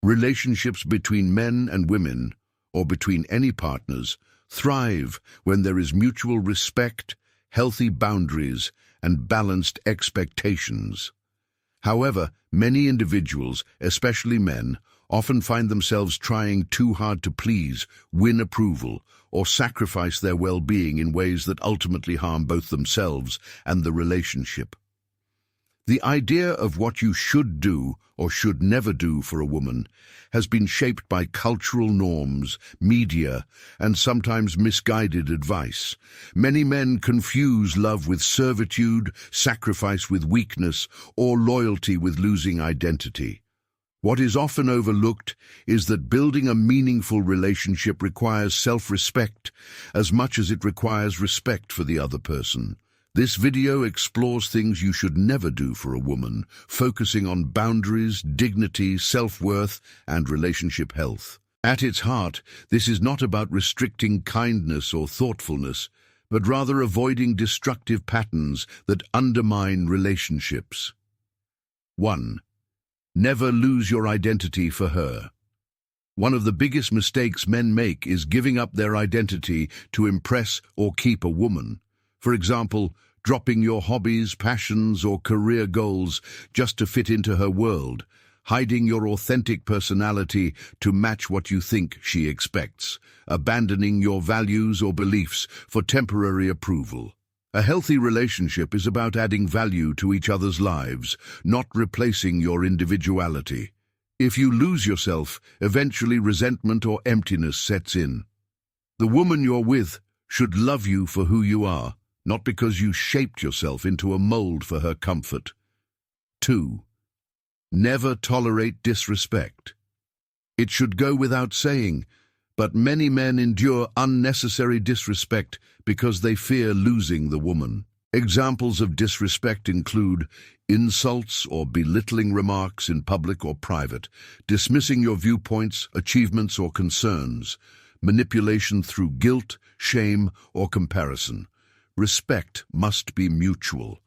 Relationships between men and women, or between any partners, thrive when there is mutual respect, healthy boundaries, and balanced expectations. However, many individuals, especially men, often find themselves trying too hard to please, win approval, or sacrifice their well-being in ways that ultimately harm both themselves and the relationship. The idea of what you should do or should never do for a woman has been shaped by cultural norms, media, and sometimes misguided advice. Many men confuse love with servitude, sacrifice with weakness, or loyalty with losing identity. What is often overlooked is that building a meaningful relationship requires self-respect as much as it requires respect for the other person. This video explores things you should never do for a woman, focusing on boundaries, dignity, self-worth, and relationship health. At its heart, this is not about restricting kindness or thoughtfulness, but rather avoiding destructive patterns that undermine relationships. 1. Never lose your identity for her. One of the biggest mistakes men make is giving up their identity to impress or keep a woman. For example, dropping your hobbies, passions, or career goals just to fit into her world, hiding your authentic personality to match what you think she expects, abandoning your values or beliefs for temporary approval. A healthy relationship is about adding value to each other's lives, not replacing your individuality. If you lose yourself, eventually resentment or emptiness sets in. The woman you're with should love you for who you are, not because you shaped yourself into a mold for her comfort. 2. Never tolerate disrespect. It should go without saying, but many men endure unnecessary disrespect because they fear losing the woman. Examples of disrespect include insults or belittling remarks in public or private, dismissing your viewpoints, achievements, or concerns, manipulation through guilt, shame, or comparison. Respect must be mutual.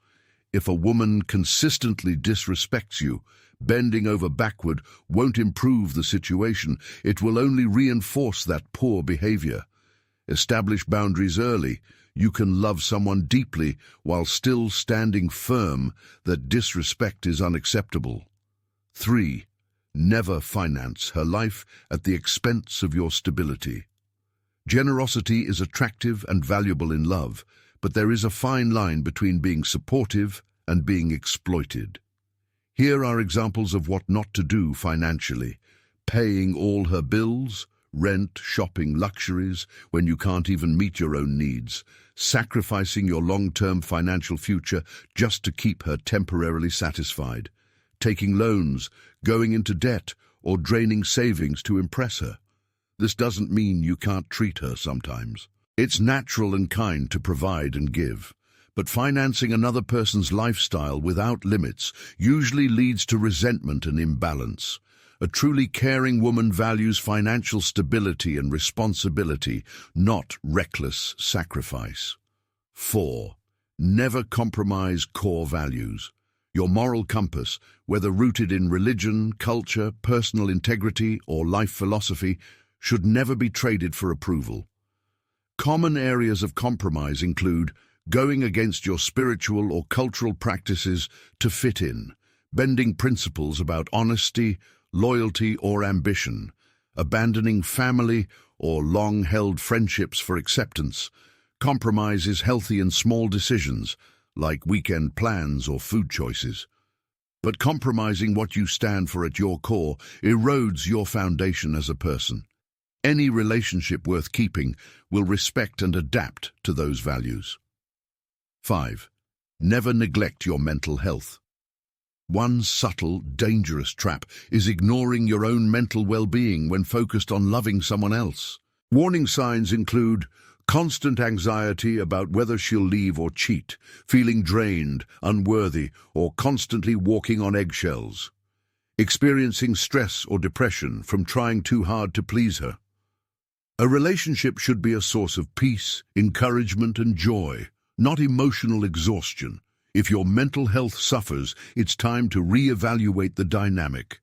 If a woman consistently disrespects you, bending over backward won't improve the situation. It will only reinforce that poor behavior. Establish boundaries early. You can love someone deeply while still standing firm that disrespect is unacceptable. 3. Never finance her life at the expense of your stability. Generosity is attractive and valuable in love, but there is a fine line between being supportive and being exploited. Here are examples of what not to do financially: paying all her bills, rent, shopping, luxuries when you can't even meet your own needs, sacrificing your long-term financial future just to keep her temporarily satisfied, taking loans, going into debt, or draining savings to impress her. This doesn't mean you can't treat her sometimes. It's natural and kind to provide and give, but financing another person's lifestyle without limits usually leads to resentment and imbalance. A truly caring woman values financial stability and responsibility, not reckless sacrifice. 4. Never compromise core values. Your moral compass, whether rooted in religion, culture, personal integrity, or life philosophy, should never be traded for approval. Common areas of compromise include going against your spiritual or cultural practices to fit in, bending principles about honesty, loyalty, or ambition, abandoning family or long-held friendships for acceptance. Compromise is healthy in small decisions, like weekend plans or food choices. But compromising what you stand for at your core erodes your foundation as a person. Any relationship worth keeping will respect and adapt to those values. 5. Never neglect your mental health. One subtle, dangerous trap is ignoring your own mental well-being when focused on loving someone else. Warning signs include constant anxiety about whether she'll leave or cheat, feeling drained, unworthy, or constantly walking on eggshells. Experiencing stress or depression from trying too hard to please her. A relationship should be a source of peace, encouragement, and joy, not emotional exhaustion. If your mental health suffers, it's time to reevaluate the dynamic.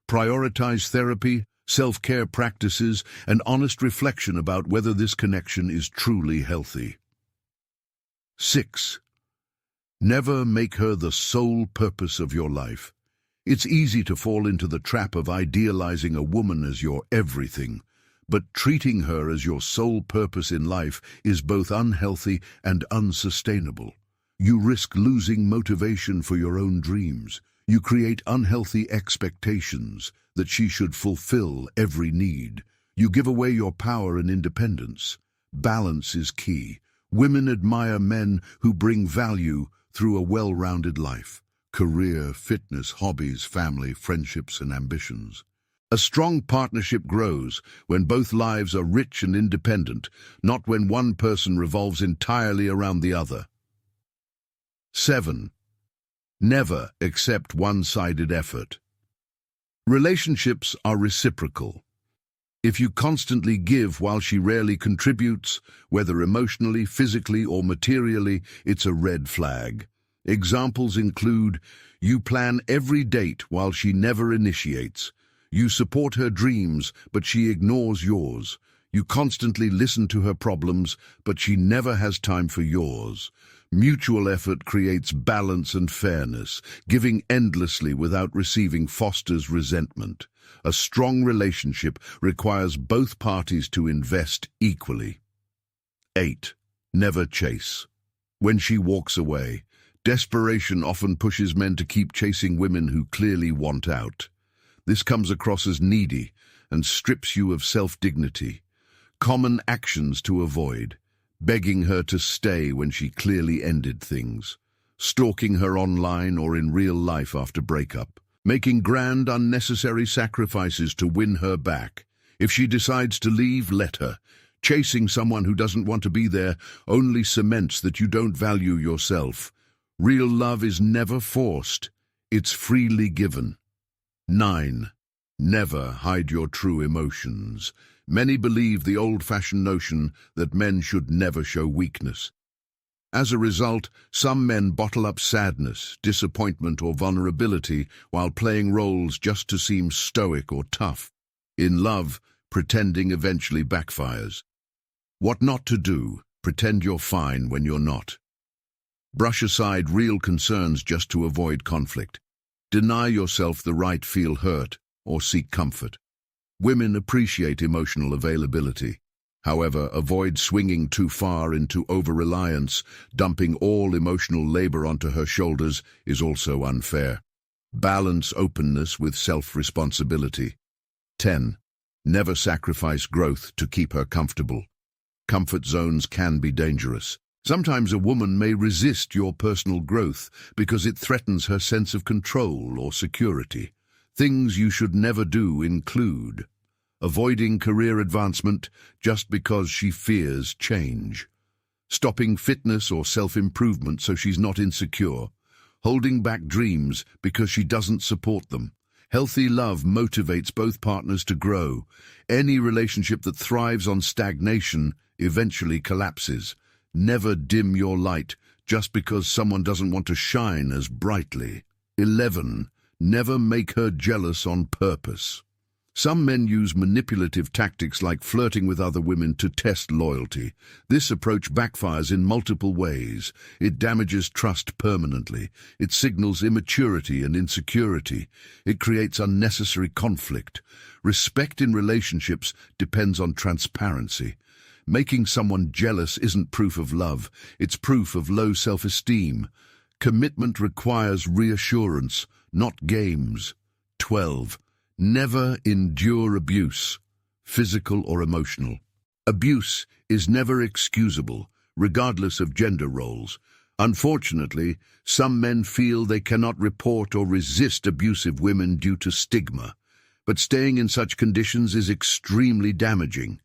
Prioritize therapy, self-care practices, and honest reflection about whether this connection is truly healthy. 6. Never make her the sole purpose of your life. It's easy to fall into the trap of idealizing a woman as your everything, but treating her as your sole purpose in life is both unhealthy and unsustainable. You risk losing motivation for your own dreams. You create unhealthy expectations that she should fulfill every need. You give away your power and independence. Balance is key. Women admire men who bring value through a well-rounded life: career, fitness, hobbies, family, friendships, and ambitions. A strong partnership grows when both lives are rich and independent, not when one person revolves entirely around the other. 7. Never accept one-sided effort. Relationships are reciprocal. If you constantly give while she rarely contributes, whether emotionally, physically, or materially, it's a red flag. Examples include: you plan every date while she never initiates. You support her dreams, but she ignores yours. You constantly listen to her problems, but she never has time for yours. Mutual effort creates balance and fairness. Giving endlessly without receiving fosters resentment. A strong relationship requires both parties to invest equally. 8. Never chase. When she walks away, desperation often pushes men to keep chasing women who clearly want out. This comes across as needy and strips you of self-dignity. Common actions to avoid: begging her to stay when she clearly ended things, stalking her online or in real life after breakup, making grand, unnecessary sacrifices to win her back. If she decides to leave, let her. Chasing someone who doesn't want to be there only cements that you don't value yourself. Real love is never forced. It's freely given. 9. Never hide your true emotions. Many believe the old-fashioned notion that men should never show weakness. As a result, some men bottle up sadness, disappointment, or vulnerability while playing roles just to seem stoic or tough. In love, pretending eventually backfires. What not to do: pretend you're fine when you're not. Brush aside real concerns just to avoid conflict. Deny yourself the right to feel hurt or seek comfort. Women appreciate emotional availability. However, avoid swinging too far into over-reliance. Dumping all emotional labor onto her shoulders is also unfair. Balance openness with self-responsibility. 10. Never sacrifice growth to keep her comfortable. Comfort zones can be dangerous. Sometimes a woman may resist your personal growth because it threatens her sense of control or security. Things you should never do include: avoiding career advancement just because she fears change, stopping fitness or self-improvement so she's not insecure, holding back dreams because she doesn't support them. Healthy love motivates both partners to grow. Any relationship that thrives on stagnation eventually collapses. Never dim your light just because someone doesn't want to shine as brightly. 11. Never make her jealous on purpose. Some men use manipulative tactics like flirting with other women to test loyalty. This approach backfires in multiple ways. It damages trust permanently. It signals immaturity and insecurity. It creates unnecessary conflict. Respect in relationships depends on transparency. Making someone jealous isn't proof of love, it's proof of low self-esteem. Commitment requires reassurance, not games. 12. Never endure abuse, physical or emotional. Abuse is never excusable, regardless of gender roles. Unfortunately, some men feel they cannot report or resist abusive women due to stigma, but staying in such conditions is extremely damaging.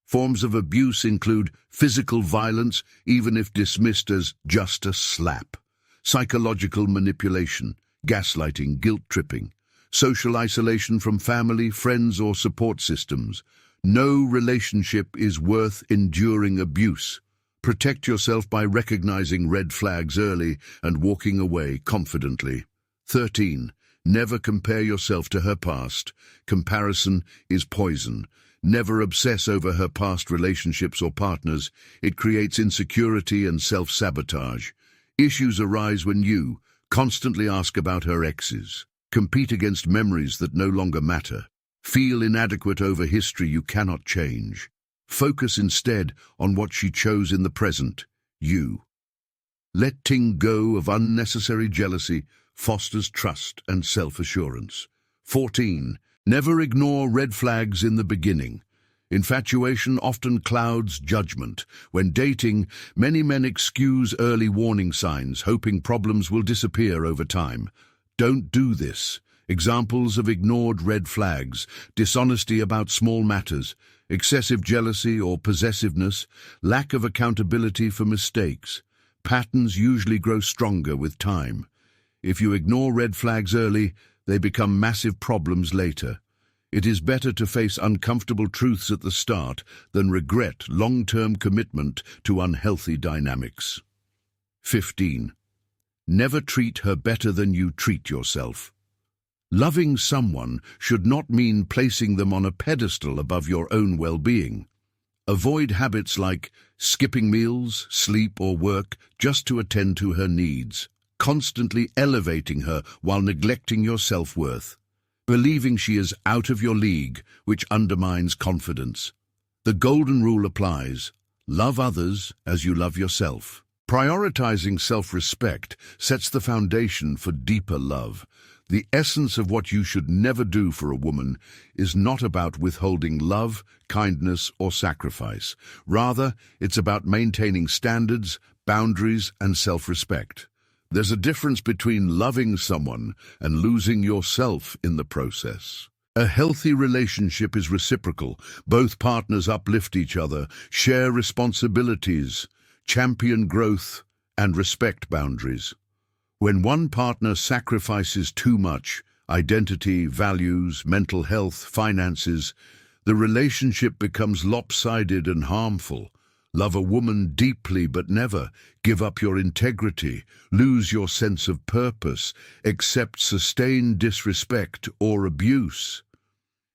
Forms of abuse include physical violence, even if dismissed as just a slap, psychological manipulation, gaslighting, guilt-tripping, social isolation from family, friends, or support systems. No relationship is worth enduring abuse. Protect yourself by recognizing red flags early and walking away confidently. 13. Never compare yourself to her past. Comparison is poison. Never obsess over her past relationships or partners. It creates insecurity and self-sabotage. Issues arise when you constantly ask about her exes, compete against memories that no longer matter, feel inadequate over history you cannot change. Focus instead on what she chose in the present, you. Letting go of unnecessary jealousy fosters trust and self-assurance. 14. Never ignore red flags in the beginning. Infatuation often clouds judgment. When dating, many men excuse early warning signs, hoping problems will disappear over time. Don't do this. Examples of ignored red flags: dishonesty about small matters, excessive jealousy or possessiveness, lack of accountability for mistakes. Patterns usually grow stronger with time. If you ignore red flags early, they become massive problems later. It is better to face uncomfortable truths at the start than regret long-term commitment to unhealthy dynamics. 15. Never treat her better than you treat yourself. Loving someone should not mean placing them on a pedestal above your own well-being. Avoid habits like skipping meals, sleep, or work just to attend to her needs, constantly elevating her while neglecting your self-worth, believing she is out of your league, which undermines confidence. The golden rule applies: love others as you love yourself. Prioritizing self-respect sets the foundation for deeper love. The essence of what you should never do for a woman is not about withholding love, kindness, or sacrifice. Rather, it's about maintaining standards, boundaries, and self-respect. There's a difference between loving someone and losing yourself in the process. A healthy relationship is reciprocal. Both partners uplift each other, share responsibilities, champion growth, and respect boundaries. When one partner sacrifices too much, identity, values, mental health, finances, the relationship becomes lopsided and harmful. Love a woman deeply but never give up your integrity, lose your sense of purpose, accept sustained disrespect or abuse.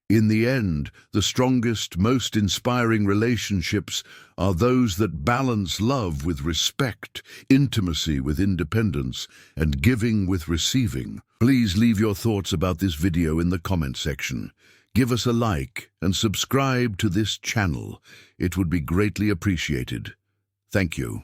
In the end, the strongest, most inspiring relationships are those that balance love with respect, intimacy with independence, and giving with receiving. Please leave your thoughts about this video in the comment section. Give us a like and subscribe to this channel. It would be greatly appreciated. Thank you.